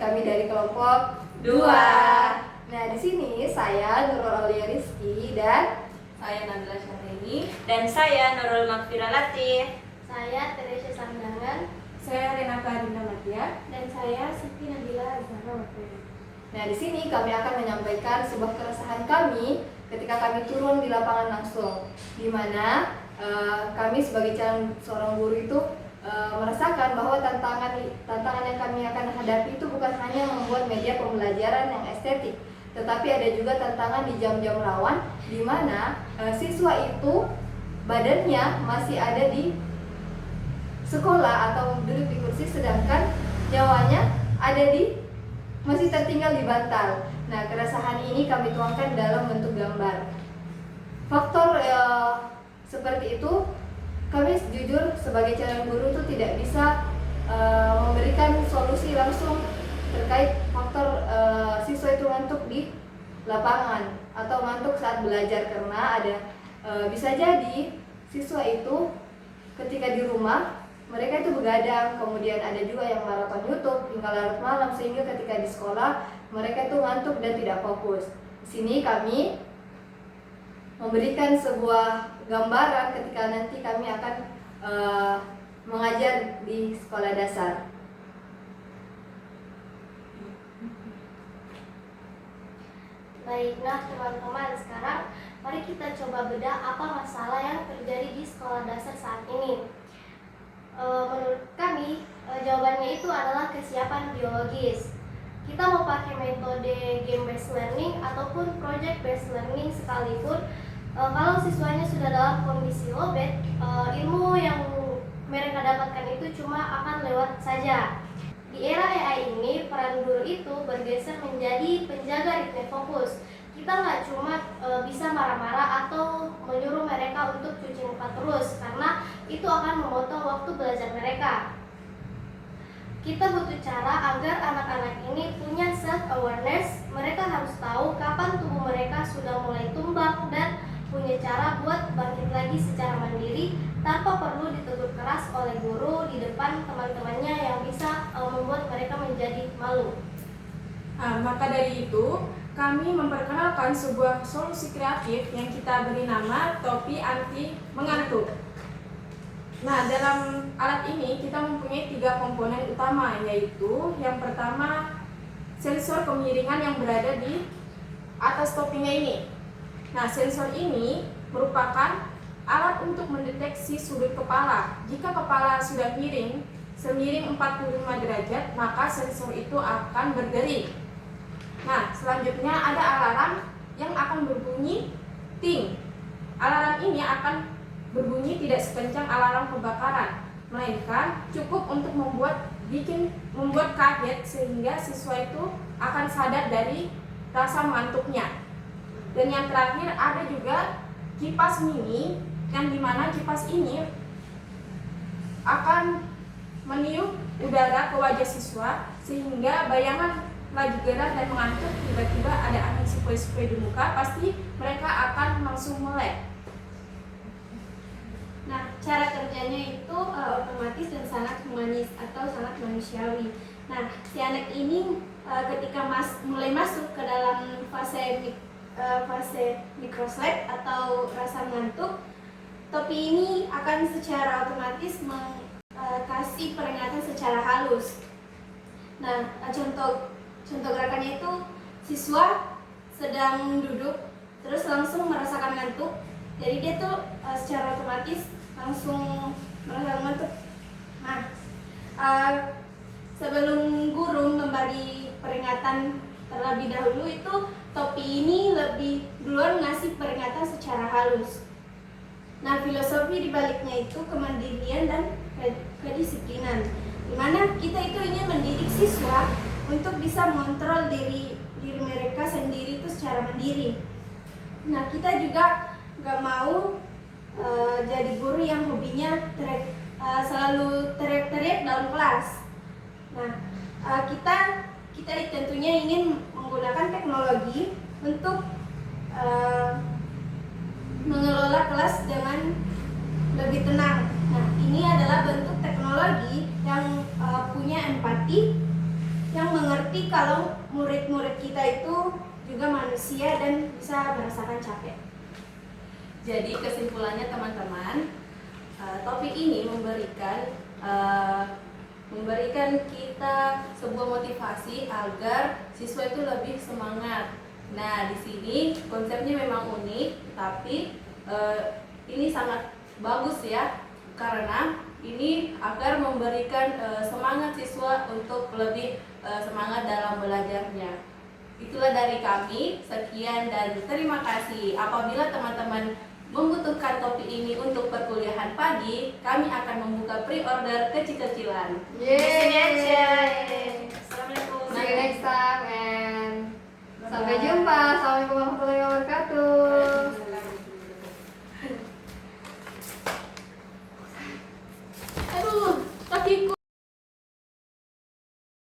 kami dari kelompok 2. Nah, di sini saya Nurul Aulia Rizky dan saya Nabila Syahrini dan saya Nurul Makfira Latif. Saya Teresia Sandangan. Saya Renata Adinda Matia. Dan saya Siti Nabila Zahra Wakil. Nah, di sini kami akan menyampaikan sebuah keresahan kami ketika kami turun di lapangan langsung, di mana kami sebagai calon seorang guru itu merasakan bahwa tantangan yang kami akan hadapi itu bukan hanya membuat media pembelajaran yang estetik, tetapi ada juga tantangan di jam-jam rawan, di mana siswa itu badannya masih ada di sekolah atau duduk di kursi, sedangkan nyawanya masih tertinggal di bantal. Nah, keresahan ini kami tuangkan dalam bentuk gambar. Faktor seperti itu, kami jujur sebagai calon guru itu tidak bisa memberikan solusi langsung terkait faktor siswa itu ngantuk di lapangan atau ngantuk saat belajar, karena ada bisa jadi siswa itu ketika di rumah mereka itu begadang, kemudian ada juga yang maraton YouTube hingga larut malam, sehingga ketika di sekolah mereka itu ngantuk dan tidak fokus. Di sini kami memberikan sebuah gambaran ketika nanti kami akan mengajar di sekolah dasar. Baiklah teman-teman, sekarang mari kita coba bedah apa masalah yang terjadi di sekolah dasar saat ini. Menurut kami, jawabannya itu adalah kesiapan biologis. Kita mau pakai metode game based learning ataupun project based learning sekalipun, kalau siswanya sudah dalam kondisi lowbat, ilmu yang mereka dapatkan itu cuma akan lewat saja. Di era AI ini, peran guru itu bergeser menjadi penjaga ritme fokus. Kita nggak cuma bisa marah-marah atau menyuruh mereka untuk cuci muka terus, karena itu akan memotong waktu belajar mereka. Kita butuh cara agar anak-anak ini punya self-awareness. Mereka harus tahu kapan tubuh mereka sudah mulai tumbang dan punya cara buat bangkit lagi secara mandiri tanpa perlu ditegur keras oleh guru di depan teman-temannya yang bisa membuat mereka menjadi malu. Maka dari itu, kami memperkenalkan sebuah solusi kreatif yang kita beri nama topi anti mengantuk. Nah, dalam alat ini kita mempunyai 3 komponen utama, yaitu yang pertama sensor kemiringan yang berada di atas topinya ini. Nah, sensor ini merupakan alat untuk mendeteksi sudut kepala. Jika kepala sudah miring, semiring 45 derajat, maka sensor itu akan berderi. Nah, selanjutnya ada alarm yang akan berbunyi ting. Alarm ini akan berbunyi tidak sekencang alarm kebakaran, melainkan cukup untuk membuat kaget sehingga siswa itu akan sadar dari rasa mengantuknya. Dan yang terakhir ada juga kipas mini, yang dimana kipas ini akan meniup udara ke wajah siswa sehingga bayangan lagi gerah dan mengantuk, tiba-tiba ada angin sepoi-sepoi di muka, pasti mereka akan langsung melek. Nah, cara kerjanya itu otomatis dan sangat humanis atau sangat manusiawi. Nah, si anak ini ketika mulai masuk ke dalam fase microslep atau rasa mengantuk, topi ini akan secara otomatis kasih peringatan secara halus. Nah, contoh gerakannya itu siswa sedang duduk terus langsung merasakan ngantuk, jadi dia tuh secara otomatis langsung merasakan ngantuk. Nah, sebelum guru memberi peringatan terlebih dahulu, itu topi ini lebih duluan ngasih peringatan secara halus. Nah, filosofi dibaliknya itu kemandirian dan kedisiplinan, dimana kita itu ingin mendidik siswa untuk bisa mengontrol diri mereka sendiri itu secara mandiri. Nah, kita juga gak mau jadi guru yang hobinya selalu teriak-teriak dalam kelas. Nah, kita tentunya ingin menggunakan teknologi untuk mengelola kelas dengan lebih tenang. Nah, ini adalah bentuk teknologi yang punya empati, yang mengerti Seperti kalau murid-murid kita itu juga manusia dan bisa merasakan capek. Jadi kesimpulannya teman-teman, topik ini memberikan kita sebuah motivasi agar siswa itu lebih semangat. Nah, di sini konsepnya memang unik, tapi ini sangat bagus ya, karena ini agar memberikan semangat siswa untuk lebih semangat dalam belajarnya. Itulah dari kami, sekian dan terima kasih. Apabila teman-teman membutuhkan topik ini untuk perkuliahan pagi, kami akan membuka pre-order kecil-kecilan. Yeay. Assalamualaikum. See you next time and sampai jumpa. Assalamualaikum warahmatullahi wabarakatuh. Aduh, kakiku.